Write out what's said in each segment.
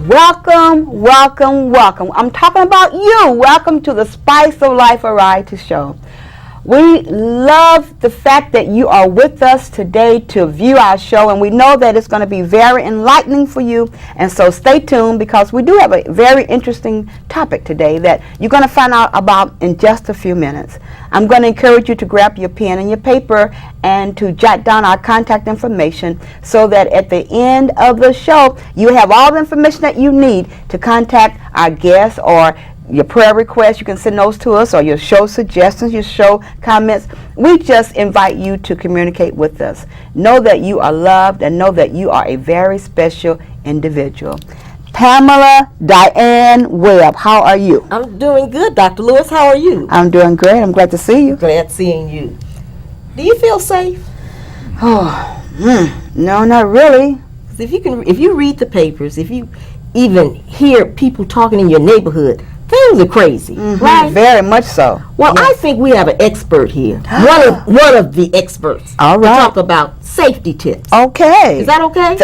Welcome, welcome, welcome. I'm talking about you. Welcome to the Spice of Life Variety Show. We love the fact that you are with us today to view our show, and we know that it's going to be very enlightening for you. And so stay tuned, because we do have a very interesting topic today that you're going to find out about in just a few minutes. I'm going to encourage you to grab your pen and your paper and to jot down our contact information, so that at the end of the show you have all the information that you need to contact our guests, or your prayer requests. You can send those to us, or your show suggestions, your show comments. We just invite you to communicate with us. Know that you are loved, and know that you are a very special individual. Pamela Diane Webb, how are you? I'm doing good, Dr. Lewis. How are you? I'm doing great. I'm glad to see you. Glad seeing you. Do you feel safe? Oh, no, not really. If you read the papers, if you even hear people talking in your neighborhood, things are crazy, right? Very much so. Well, yes. I think we have an expert here. one of the experts. All right. To talk about safety tips. Okay. Is that okay?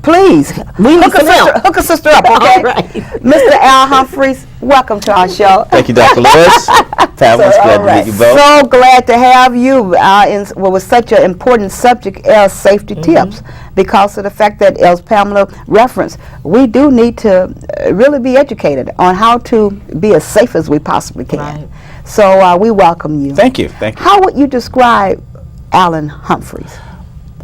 Please. We need some help. Hook a sister up, okay? All right. Mr. Al Humphreys, welcome to our show. Thank you, Dr. Lewis. Pamela, it's glad to meet you both. So glad to have you with such an important subject as safety tips, because of the fact that, as Pamela referenced, we do need to really be educated on how to be as safe as we possibly can. Right. So we welcome you. Thank you. Thank you. How would you describe Alan Humphreys?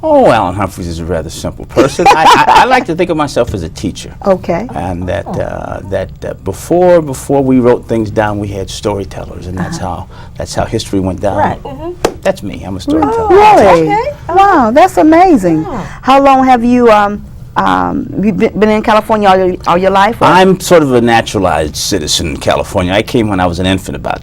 Oh, Alan Humphreys is a rather simple person. I like to think of myself as a teacher. Okay. And that before we wrote things down, we had storytellers, and that's how history went down. Right. That's me. I'm a storyteller. Really? Okay. Wow, that's amazing. Oh. How long have you been in California all your life? Or? I'm sort of a naturalized citizen in California. I came when I was an infant, about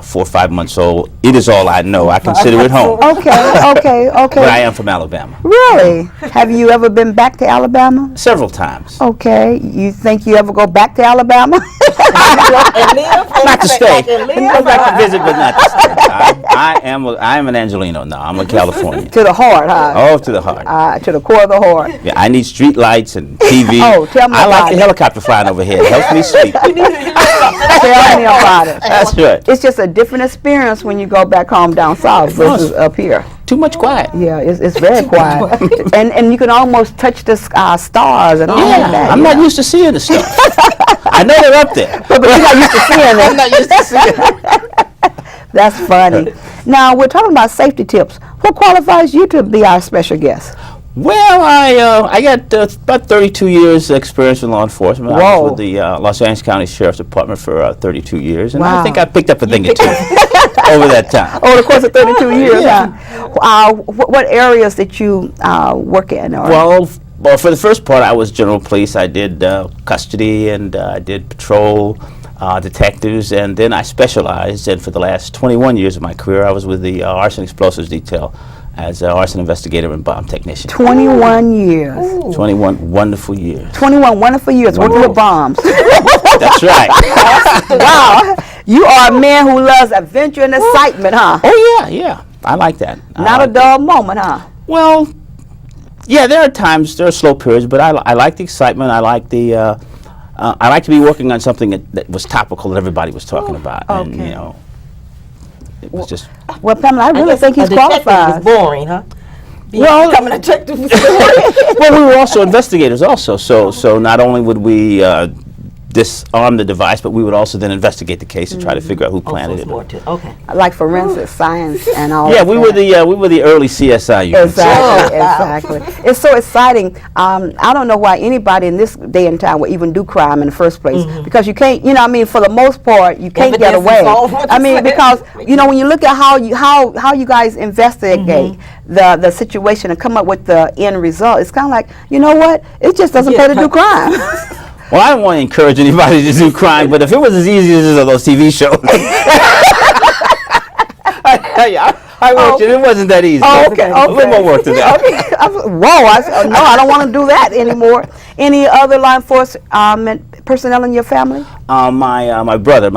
4 or 5 months old. It is all I know. I consider it home. Okay. But I am from Alabama. Really? Have you ever been back to Alabama? Several times. Okay. You think you ever go back to Alabama? Not to stay. Go back to visit, but not to stay. I am an Angelino now. I'm a Californian. To the heart, huh? Oh, to the heart. To the core of the heart. Yeah, I need street lights and TV. Oh, tell me I about like the it. helicopter flying overhead. It helps me sleep. Tell me about it. That's right. It's just a different experience when you go back home down south versus up here. Too much quiet. Yeah, it's very quiet. and you can almost touch the stars and all of that. I'm not used to seeing the stuff. I know they're up there. But you're not used to seeing it. I'm not used to seeing it. That's funny. Now, we're talking about safety tips. What qualifies you to be our special guest? Well, I got about 32 years experience in law enforcement. Whoa. I was with the Los Angeles County Sheriff's Department for 32 years, and Wow. I think I picked up a thing or two over that time. Over the course of 32 years, Yeah. huh? What areas did you work in? Or? Well, for the first part, I was general police. I did custody, and I did patrol, detectives, and then I specialized. And for the last 21 years of my career, I was with the arson explosives detail as an arson investigator and bomb technician. 21 years. Ooh. 21 wonderful years. 21 wonderful years working with bombs. That's right. Wow. You are a man who loves adventure and excitement, huh? Oh, yeah. I like that. Not a dull moment, huh? Well, yeah, there are slow periods, but I like the excitement. I like the, I like to be working on something that was topical that everybody was talking about. Okay. And, you know, it was just... Well, Pamela, I really think he's qualified. Is boring, huh? Well, Becoming a detective. well, we were also investigators also, so not only would we disarm the device, but we would also then investigate the case and try to figure out who planted it. Okay. Like forensic science and all. Yeah, of we that. were the early CSI unit. Exactly. It's so exciting. I don't know why anybody in this day and time would even do crime in the first place, because you can't. You know, I mean, for the most part, you can't get away. I mean, because you know, when you look at how you guys investigate the situation and come up with the end result, it's kind of like, you know what? It just doesn't pay to do crime. Well, I don't want to encourage anybody to do crime, but if it was as easy as those TV shows, I worked it. It wasn't that easy. Oh, okay. A little more work to do. Whoa! No, I don't want to do that anymore. Any other law enforcement personnel in your family? My brother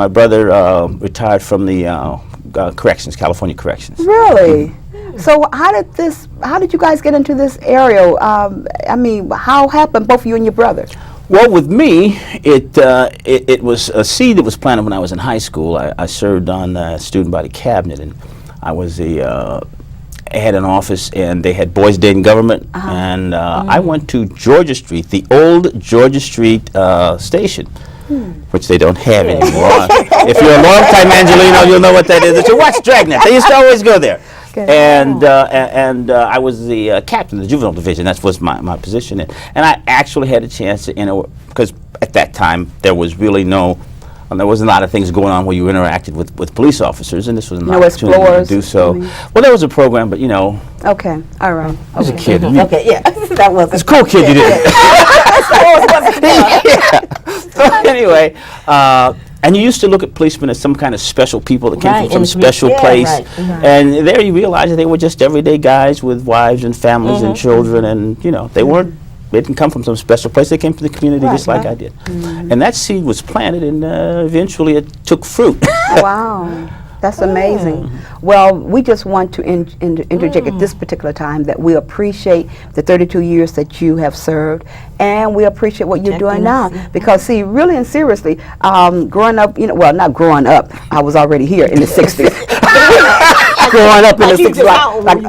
retired from the corrections, California Corrections. Really? So how did you guys get into this area? I mean, how happened, both you and your brother? Well, with me, it was a seed that was planted when I was in high school. I served on the student body cabinet, and I was had an office, and they had Boys Day in Government, and I went to Georgia Street, the old Georgia Street station, which they don't have anymore. If you're a long-time Angelino, you'll know what that is. It's a watch Dragnet. They used to always go there. And I was the captain of the juvenile division. That was my position. And I actually had a chance to, because at that time there was really there wasn't a lot of things going on where you interacted with police officers, and this was an opportunity to do so. Well, there was a program, but Okay, all right. I was a kid. Okay, yeah, that was It's a cool kid, you did. So anyway, and you used to look at policemen as some kind of special people that came from some special place. And there you realize that they were just everyday guys with wives and families and children, and they didn't come from some special place. They came from the community just like I did. And that seed was planted, and eventually it took fruit. Wow. That's amazing. Well, we just want to interject at this particular time that we appreciate the 32 years that you have served, and we appreciate what you're doing now. Because, see, really and seriously, growing up, well, not growing up, I was already here in the 60s. Growing up in the 60s, like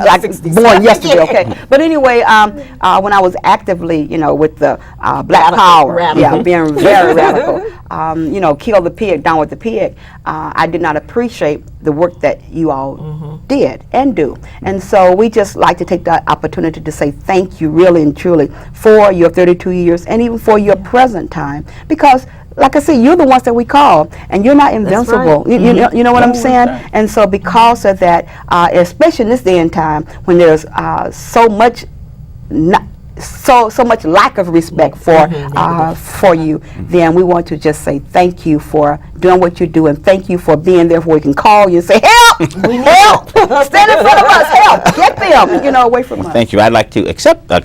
born yesterday, okay? But anyway, when I was actively, with the Black Power, being very radical, kill the pig, down with the pig, I did not appreciate the work that you all did and do. And so we just like to take that opportunity to say thank you really and truly for your 32 years and even for your present time, because like I said, you're the ones that we call, and you're not invincible. Right. You know what I'm saying? And so because of that, especially in this day and time when there's so much so much lack of respect for you, then we want to just say thank you for doing what you do, and thank you for being there where we can call you and say, help! Help! Stand in front of us, help! Get them, away from us. Thank you. I'd like to accept that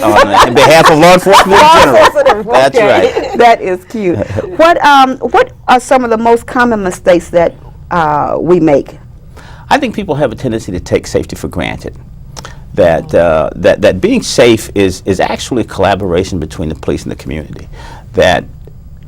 on behalf of law enforcement in general. That's right. That is cute. What are some of the most common mistakes that we make? I think people have a tendency to take safety for granted. That being safe is actually a collaboration between the police and the community. That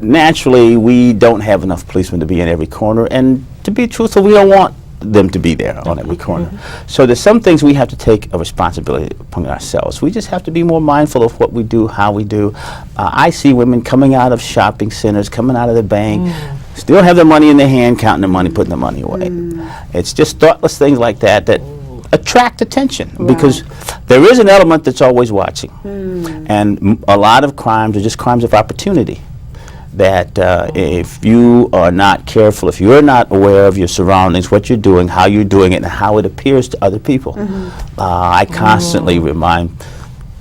naturally we don't have enough policemen to be in every corner, and to be truthful, we don't want them to be there on every corner. So there's some things we have to take a responsibility upon ourselves. We just have to be more mindful of what we do, how we do. I see women coming out of shopping centers, coming out of the bank, still have their money in their hand, counting their money, putting their money away. It's just thoughtless things like that attract attention, because there is an element that's always watching. And a lot of crimes are just crimes of opportunity. That if you are not careful, if you're not aware of your surroundings, what you're doing, how you're doing it, and how it appears to other people. I constantly remind,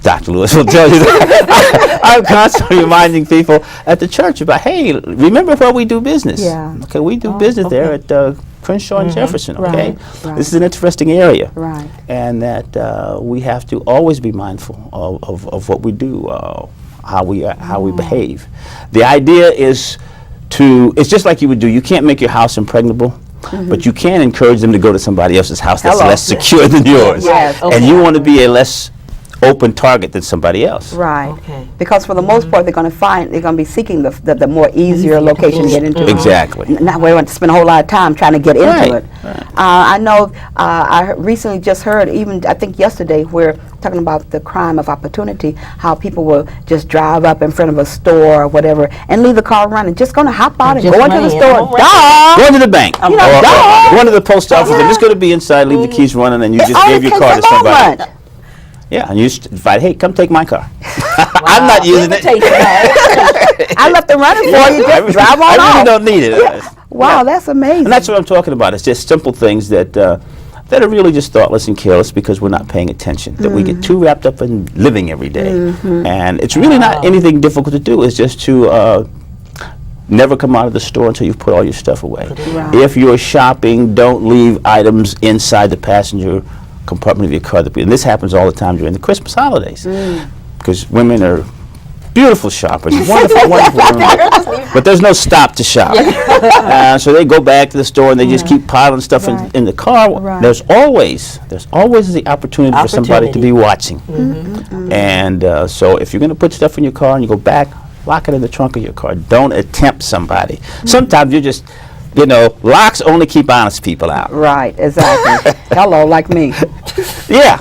Dr. Lewis will tell you that, I'm constantly reminding people at the church about, hey, remember where we do business. Okay, we do business there at Crenshaw and Jefferson, okay? This is an interesting area. And that we have to always be mindful of what we do, how we behave. The idea is it's just like you would do. You can't make your house impregnable, but you can encourage them to go to somebody else's house that's less secure than yours. And you want to be a less open target than somebody else. Because for the most part, they're going to be seeking the more easier location to get into. Exactly. Not where they want to spend a whole lot of time trying to get into it. I know I recently just heard, even I think yesterday, where talking about the crime of opportunity, how people will just drive up in front of a store or whatever and leave the car running, just going to hop out and Just go into the ran. store. Duh! Going to the bank, You know, duh. going to the post office. I'm just going to be inside, leave the keys running, and you just gave your car to somebody. Yeah, and you invite, hey, come take my car. I'm not using it. I left it running for you. Just drive on I really off. don't need it. Wow, that's amazing. And that's what I'm talking about. It's just simple things that are really just thoughtless and careless because we're not paying attention. That we get too wrapped up in living every day. And it's really not anything difficult to do. It's just to never come out of the store until you've put all your stuff away. Right. If you're shopping, don't leave items inside the passenger compartment of your car. And this happens all the time during the Christmas holidays. Because women are beautiful shoppers, wonderful, wonderful women. But there's no stop to shop. So they go back to the store and they just keep piling stuff in the car. Right. There's always the opportunity for somebody to be watching. And so if you're going to put stuff in your car and you go back, lock it in the trunk of your car. Don't attempt somebody. Sometimes you're just, locks only keep honest people out. Right, exactly. Hello, like me. Yeah,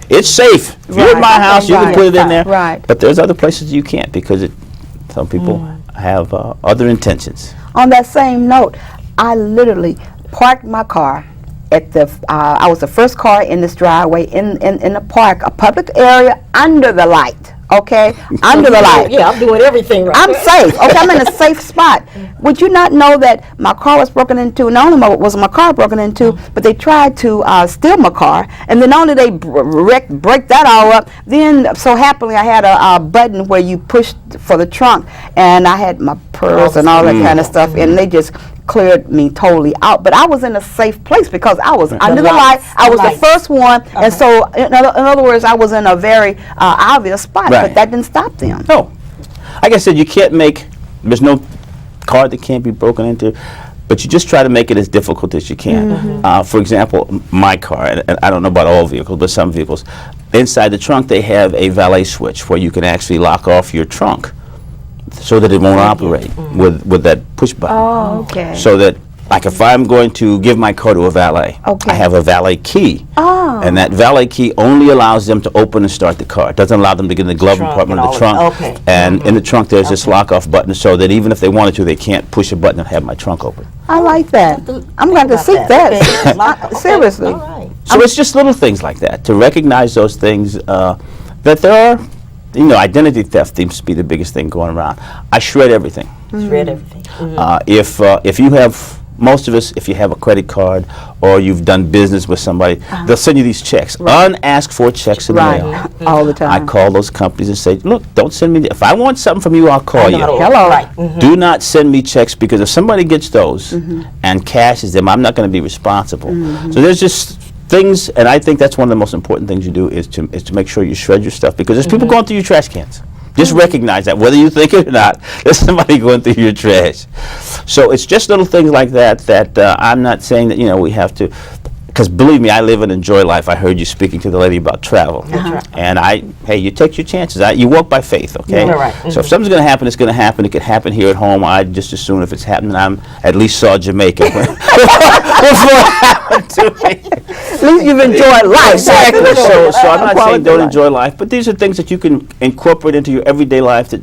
it's safe. If you're in my house, you can put it in there. Right. But there's other places you can't because some people have other intentions. On that same note, I literally parked my car at the, I was the first car in this driveway in the park, a public area under the light. Okay, under the light. Yeah, I'm doing everything right. I'm safe. Okay, I'm in a safe spot. Would you not know that my car was broken into? Not only was my car broken into, but they tried to steal my car, and then not only they break that all up, then so happily I had a button where you pushed for the trunk, and I had my purse and all that kind of stuff, and they just cleared me totally out. But I was in a safe place because I was under the light. I was the first one, and so in other words, I was in a very obvious spot. But that didn't stop them. No, like I said, you can't there's no car that can't be broken into, but you just try to make it as difficult as you can. For example, my car, and I don't know about all vehicles, but some vehicles, inside the trunk they have a valet switch where you can actually lock off your trunk so that it won't operate with that push button. Oh, okay. So that, like if I'm going to give my car to a valet, Okay. I have a valet key. Oh. And that valet key only allows them to open and start the car. It doesn't allow them to get in the glove compartment of the trunk. Okay. And in the trunk there's this lock-off button so that even if they wanted to, they can't push a button and have my trunk open. I like that. I'm going to seek that. Seriously. All right. So it's just little things like that, to recognize those things, that there are, identity theft seems to be the biggest thing going around. I shred everything. Shred everything. If you have, most of us, if you have a credit card or you've done business with somebody, they'll send you these checks, unasked for checks in the mail. All the time. I call those companies and say, look, don't send me, if I want something from you, I'll call you. Hello. Right. Do not send me checks, because if somebody gets those and cashes them, I'm not going to be responsible. So there's just things, and I think that's one of the most important things you do is to make sure you shred your stuff, because there's people going through your trash cans. Just recognize that, whether you think it or not, there's somebody going through your trash. So it's just little things like that I'm not saying that, we have to, because believe me, I live and enjoy life. I heard you speaking to the lady about travel. And hey, you take your chances. You walk by faith, okay? So if something's going to happen, it's going to happen. It could happen here at home. I'd just as soon if it's happening, I'm at least saw Jamaica before it happened to me. At least you've enjoyed life. Exactly. So I'm not saying don't enjoy life, but these are things that you can incorporate into your everyday life that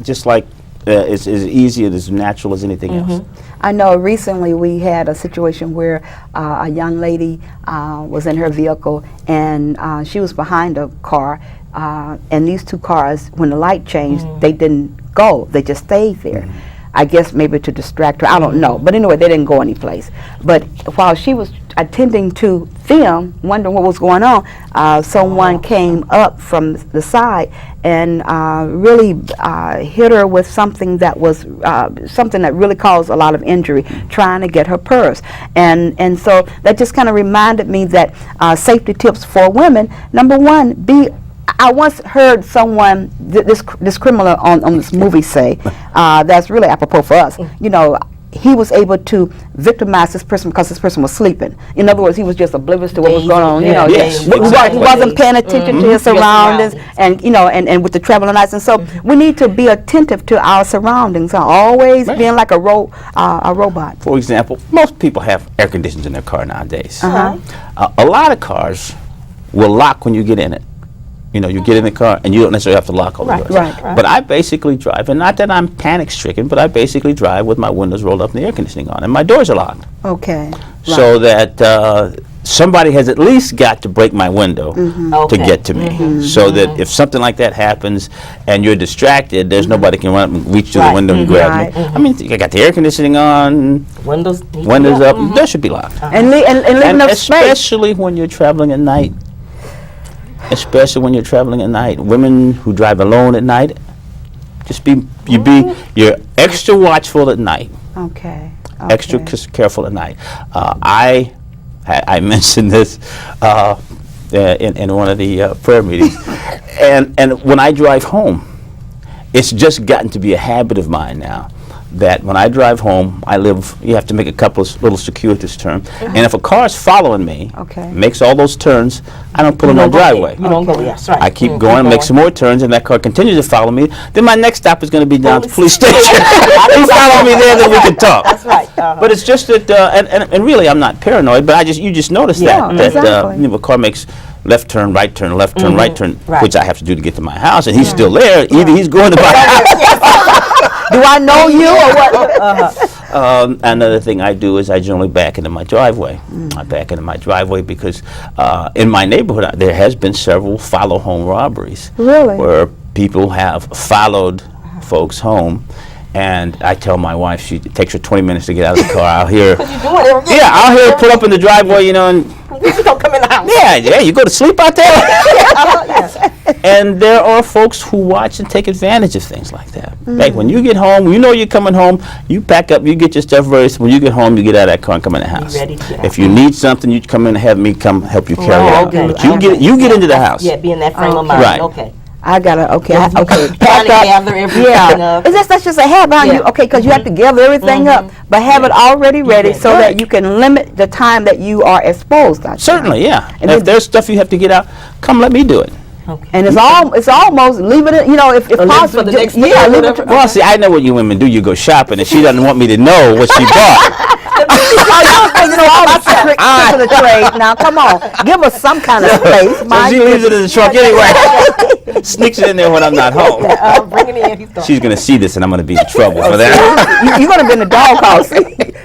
just like is as easy and as natural as anything else. I know recently we had a situation where a young lady was in her vehicle, and she was behind a car, and these two cars, when the light changed, they didn't go. They just stayed there. I guess maybe to distract her, I don't know. But anyway, they didn't go anyplace. But while she was attending to them, wondering what was going on, someone came up from the side and really hit her with something that was something that really caused a lot of injury, trying to get her purse. And so that just kind of reminded me that safety tips for women, number one, I once heard someone, this criminal on this movie say, that's really apropos for us, he was able to victimize this person because this person was sleeping. In other words, he was just oblivious to what was going on. You know, Yes, he exactly. wasn't paying attention to his surroundings, surroundings. and you know, and with the traveling lights. And so we need to be attentive to our surroundings. Always Right. being like a robot. For example, most people have air conditioners in their car nowadays. Uh-huh. A lot of cars will lock when you get in it. You know, you get in the car and you don't necessarily have to lock all the doors. Right. But I basically drive, and not that I'm panic stricken, but I basically drive with my windows rolled up and the air conditioning on, and my doors are locked. Okay. So that somebody has at least got to break my window to Okay. get to me. So that if something like that happens and you're distracted, there's nobody can run up and reach to the Right. window and grab Right. me. I mean, you got the air conditioning on, Windows windows up, there should be locked. And leaving And enough space. especially when you're traveling at night. Especially when you're traveling at night. Women who drive alone at night, you're extra watchful at night. Okay. Extra careful at night. I mentioned this in one of the prayer meetings, and when I drive home, it's just gotten to be a habit of mine now that when I drive home, you have to make a couple of little circuitous turns, and if a car is following me, Okay. makes all those turns, I don't pull in my driveway. You don't go there. That's right. I keep going, make some more turns, and that car continues to follow me. Then my next stop is going to be down to the police station. You follow me there, then we can talk. That's right. But it's just that, and really, I'm not paranoid, but you just notice Yeah, that exactly. you know, a car makes left turn, right turn, left turn, right turn, Right. which I have to do to get to my house, and he's still there. Either he's going to my house. Do I know you or what? Another thing I do is I generally back into my driveway. I back into my driveway because in my neighborhood there has been several follow home robberies. Really? Where people have followed folks home. And I tell my wife, it takes her 20 minutes to get out of the car. I'll hear, I'll hear her pull up in the driveway, you know, and You don't come in the house. yeah, you go to sleep out there. And there are folks who watch and take advantage of things like that. Like when you get home, you know you're coming home, you pack up, you get your stuff ready. So when you get home, you get out of that car and come in the house. ready to get out. If you need something, you come in and have me come help you carry it out. okay. But you get into the house. Yeah, be in that frame of mind. Right. Okay. I gotta, okay. Trying Pack to up. gather everything Yeah. up. That's just a habit on you, Yeah. okay, because you have to gather everything up, but have it already ready so Right. that you can limit the time that you are exposed. I think. Certainly, yeah. And And if then- there's stuff you have to get out, come let me do it. And it's almost leave it, you know, if leave it possible. for the just- next day yeah, or leave it. whatever. Well, see, I know what you women do. You go shopping, and she doesn't want me to know what she bought. You know all the tricks of the trade. Now, come on, give us some kind of space. So My she leaves it in the truck anyway. Sneaks it in there when I'm not home. Bring it in. He's She's going to see this, and I'm going to be in trouble for that. You're gonna be in the doghouse.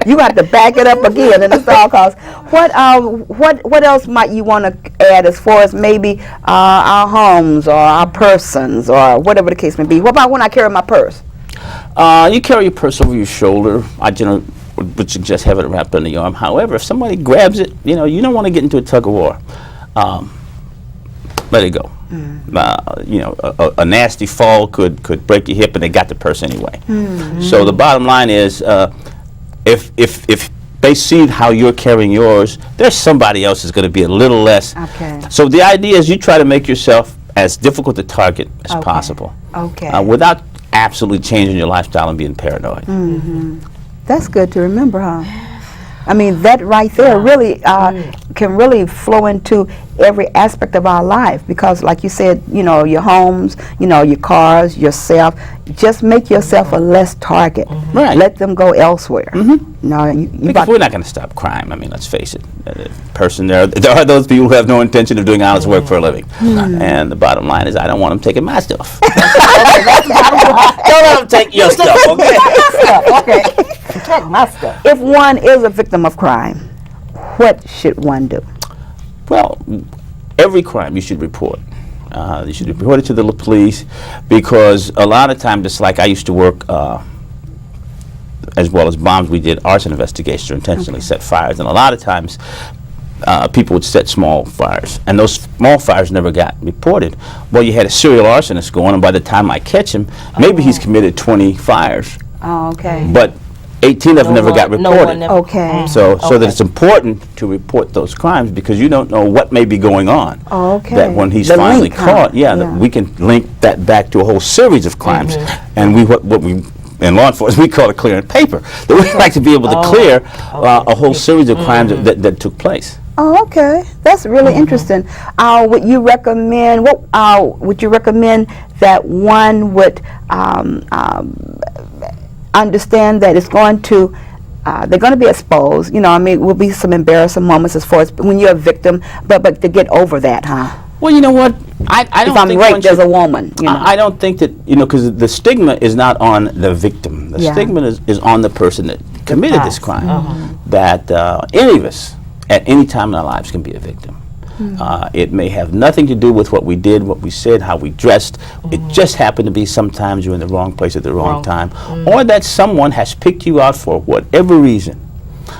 You got to back it up again in the doghouse. What else might you want to add as far as maybe our homes or our persons or whatever the case may be? What about when I carry my purse? You carry your purse over your shoulder. I generally would suggest have it wrapped under your arm. However, if somebody grabs it, you don't want to get into a tug of war. Let it go. A nasty fall could break your hip, and they got the purse anyway. So the bottom line is, if they see how you're carrying yours, there's somebody else is going to be a little less. Okay. So the idea is you try to make yourself as difficult to target as possible. Okay. Without absolutely changing your lifestyle and being paranoid. That's good to remember, huh? I mean, that right there really can really flow into every aspect of our life because, like you said, your homes, your cars, yourself. Just make yourself a less target. Right. Let them go elsewhere. No, you Because we're not going to stop crime. I mean, let's face it. There are those people who have no intention of doing honest work for a living. And the bottom line is I don't want them taking my stuff. Don't let them take your stuff, okay? Okay. Protect my stuff. If one is a victim of crime, what should one do? Well, every crime you should report. You should report it to the police because a lot of times it's like I used to work as well as bombs. We did arson investigations or intentionally set fires, and a lot of times people would set small fires, and those small fires never got reported. Well, you had a serial arsonist going, and by the time I catch him, maybe he's committed 20 fires, Oh, okay. but 18 of them never got reported. Okay. So that it's important to report those crimes because you don't know what may be going on. Oh, okay. That when he's The finally link, huh? caught, that we can link that back to a whole series of crimes. And what we in law enforcement, we call it clearing paper. That we like to be able to clear a whole series of crimes that took place. Oh, okay. That's really interesting. Would you recommend that one would understand that it's going to they're going to be exposed? You know, I mean, will be some embarrassing moments as far as when you're a victim, but to get over that, huh? Well, you know what? I don't if I'm think raped as a woman, you know. I don't think that, you know, because the stigma is not on the victim. The stigma is on the person that committed this crime. That any of us, at any time in our lives, can be a victim. It may have nothing to do with what we did, what we said, how we dressed. It just happened to be sometimes you're in the wrong place at the wrong time, or that someone has picked you out for whatever reason.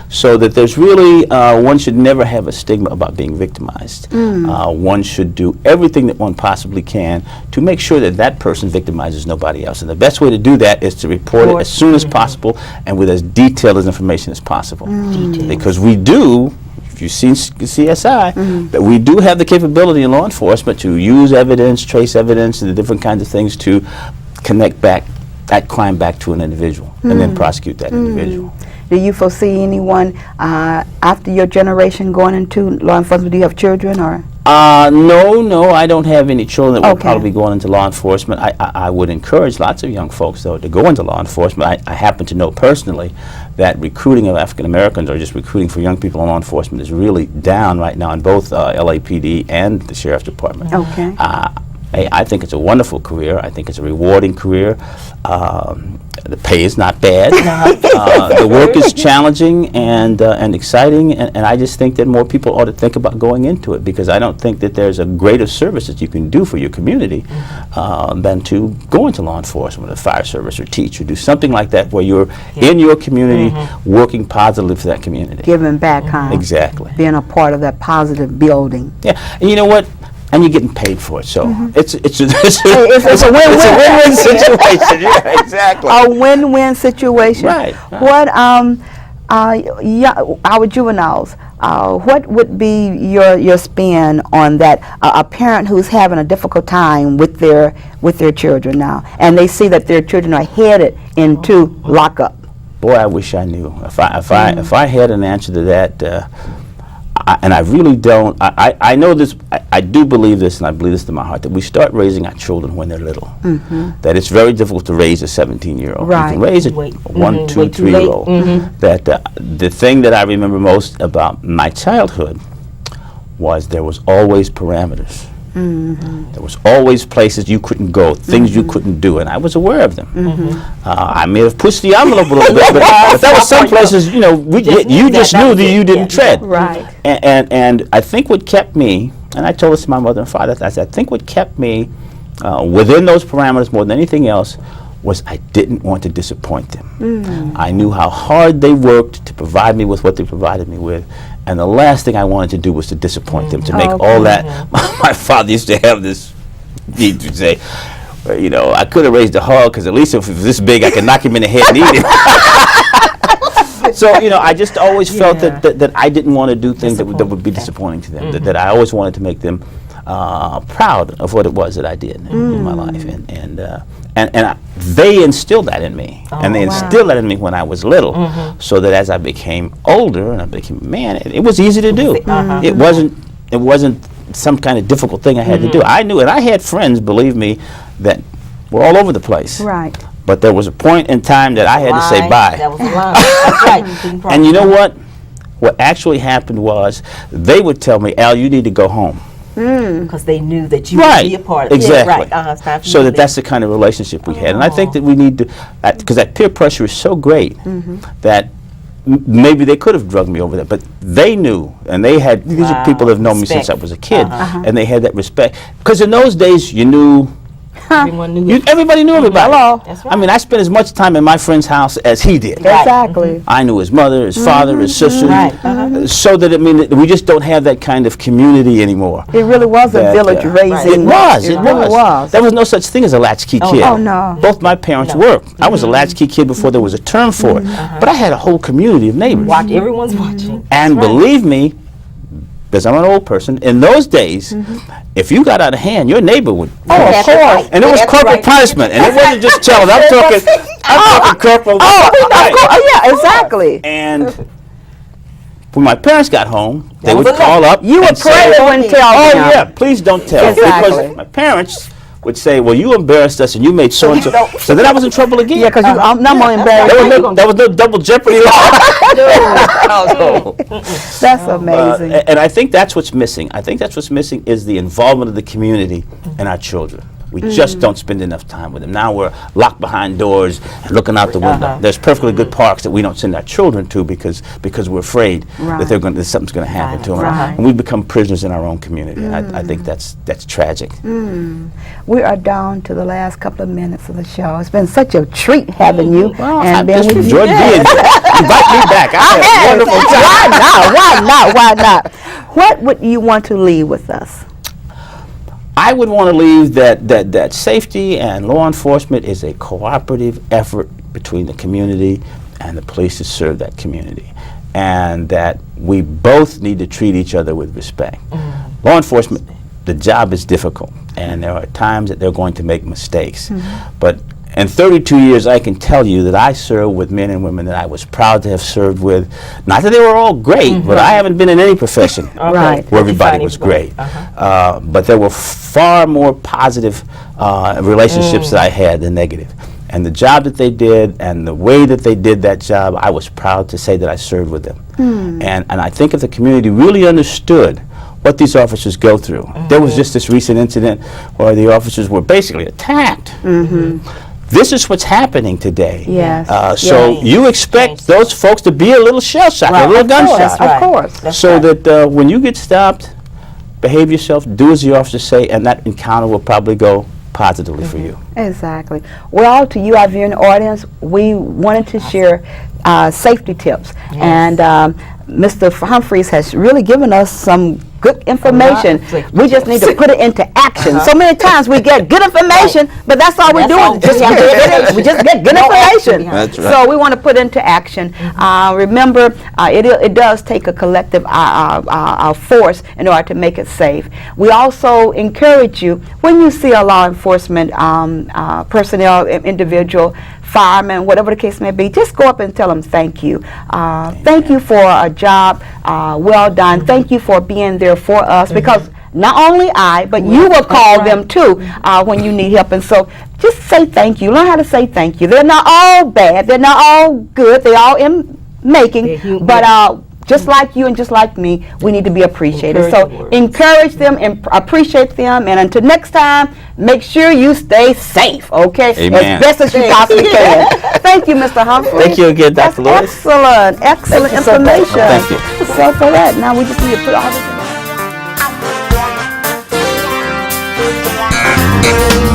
So that there's really, one should never have a stigma about being victimized. One should do everything that one possibly can to make sure that that person victimizes nobody else. And the best way to do that is to report it as soon as possible and with as detailed as information as possible. Because we do, if you've seen CSI, that we do have the capability in law enforcement to use evidence, trace evidence, and the different kinds of things to connect back that crime back to an individual and then prosecute that individual. Do you foresee anyone after your generation going into law enforcement? Do you have children or? No, I don't have any children that will probably be going into law enforcement. I would encourage lots of young folks, though, to go into law enforcement. I happen to know personally that recruiting of African Americans or just recruiting for young people in law enforcement is really down right now in both LAPD and the Sheriff's Department. Okay. I think it's a wonderful career. I think it's a rewarding career. The pay is not bad. The work is challenging and exciting, and I just think that more people ought to think about going into it, because I don't think that there's a greater service that you can do for your community than to go into law enforcement or fire service or teach or do something like that where you're in your community working positively for that community. Giving back, huh? Exactly. Being a part of that positive building. Yeah, and you know what? And you're getting paid for it, so it's a win-win situation. Yeah, exactly. A win-win situation. Right. What our juveniles? What would be your spin on that? A parent who's having a difficult time with their children now, and they see that their children are headed into lockup. Boy, I wish I knew. If I had an answer to that. And I really don't. I know this. I do believe this, and I believe this to my heart, that we start raising our children when they're little. That it's very difficult to raise a 17-year-old. Right. You can raise a 1, 2, 3-year-old. That the thing that I remember most about my childhood was there was always parameters. There was always places you couldn't go, things you couldn't do, and I was aware of them. I may have pushed the envelope a little bit, but there were some places, you know, you just knew that you didn't tread. Right. And I think what kept me, and I told this to my mother and father, I said, I think what kept me within those parameters more than anything else was I didn't want to disappoint them. I knew how hard they worked to provide me with what they provided me with, and the last thing I wanted to do was to disappoint them, to make all that. My father used to have this, he'd say, you know, I could have raised a hog, because at least if it was this big, I could knock him in the head and eat him. So, you know, I just always felt that I didn't want to do things that would be disappointing to them, that I always wanted to make them proud of what it was that I did in my life, and they instilled that in me, and they instilled that in me when I was little, so that as I became older and I became a man, it was easy to do. It wasn't some kind of difficult thing I had to do. I knew it. I had friends, believe me, that were all over the place. Right. But there was a point in time that I had to say bye. That was a line. That's right. And you know what? What actually happened was they would tell me, Al, you need to go home. Because they knew that you would be a part of it. Exactly. It's time for so you that to that's the kind of relationship we had. And I think that we need to, because that peer pressure is so great that maybe they could have drugged me over there, but they knew, and they had, these are people that have known me since I was a kid, and they had that respect. Because in those days, you knew, everyone knew everybody knew everybody. Hello. That's right. I mean, I spent as much time in my friend's house as he did. Exactly. I knew his mother, his father, his sister, so that, I mean, that we just don't have that kind of community anymore. It really was a village raising. It really was. There was no such thing as a latchkey kid. Oh, no. Both my parents worked. I was a latchkey kid before there was a term for it. But I had a whole community of neighbors. Everyone's watching. And believe me, because I'm an old person. In those days, if you got out of hand, your neighbor would. Oh, of course. And it was corporal punishment, and it wasn't just children. I'm talking corporal. Oh, yeah, exactly. And when my parents got home, they would call up. You would pray they wouldn't tell Oh them. yeah, please don't tell. Exactly. Because my parents would say, "Well, you embarrassed us, and you made so and so." So then I was in trouble again. Yeah, because I'm not more embarrassed. There was no double jeopardy. That's amazing. And I think that's what's missing. I think that's what's missing is the involvement of the community in our children. We just don't spend enough time with them. Now we're locked behind doors and looking out the window. There's perfectly good parks that we don't send our children to because we're afraid that that something's going to happen to them. Right. And we become prisoners in our own community. And I think that's tragic. We are down to the last couple of minutes of the show. It's been such a treat having you. I've been just with enjoyed being here. Invite me back. I had a wonderful time. Why not? What would you want to leave with us? I would want to leave that safety and law enforcement is a cooperative effort between the community and the police to serve that community, and that we both need to treat each other with respect. Law enforcement, the job is difficult, and there are times that they're going to make mistakes, but in 32 years, I can tell you that I served with men and women that I was proud to have served with. Not that they were all great, but I haven't been in any profession Right. where everybody was great. But there were far more positive relationships that I had than negative. And the job that they did and the way that they did that job, I was proud to say that I served with them. And I think if the community really understood what these officers go through. There was just this recent incident where the officers were basically attacked. This is what's happening today. Yes. So you expect those folks to be a little shell shocked, a little gunshot. Of course. So that when you get stopped, behave yourself, do as the officers say, and that encounter will probably go positively for you. Exactly. Well, to you, our viewing audience, we wanted to share safety tips. And Mr. Humphreys has really given us some good information. We just need to put it into action. So many times we get good information, but that's all we're doing. We just get good information. That's right. So we want to put into action. Remember, it does take a collective force in order to make it safe. We also encourage you, when you see a law enforcement personnel, individual, fireman, whatever the case may be, just go up and tell them thank you. Thank you for a job well done. Thank you for being there for us, because not only I, but you will call them too when you need help. And so just say thank you. Learn how to say thank you. They're not all bad. They're not all good. They're all in making. But just like you and just like me, we need to be appreciated. So encourage them and appreciate them. And until next time, make sure you stay safe, okay? Amen. As best as you possibly can. Thank you, Mr. Humphrey. Thank you again, Dr. Lewis. Excellent information. Thank you. So for that, now we just need to put all this in.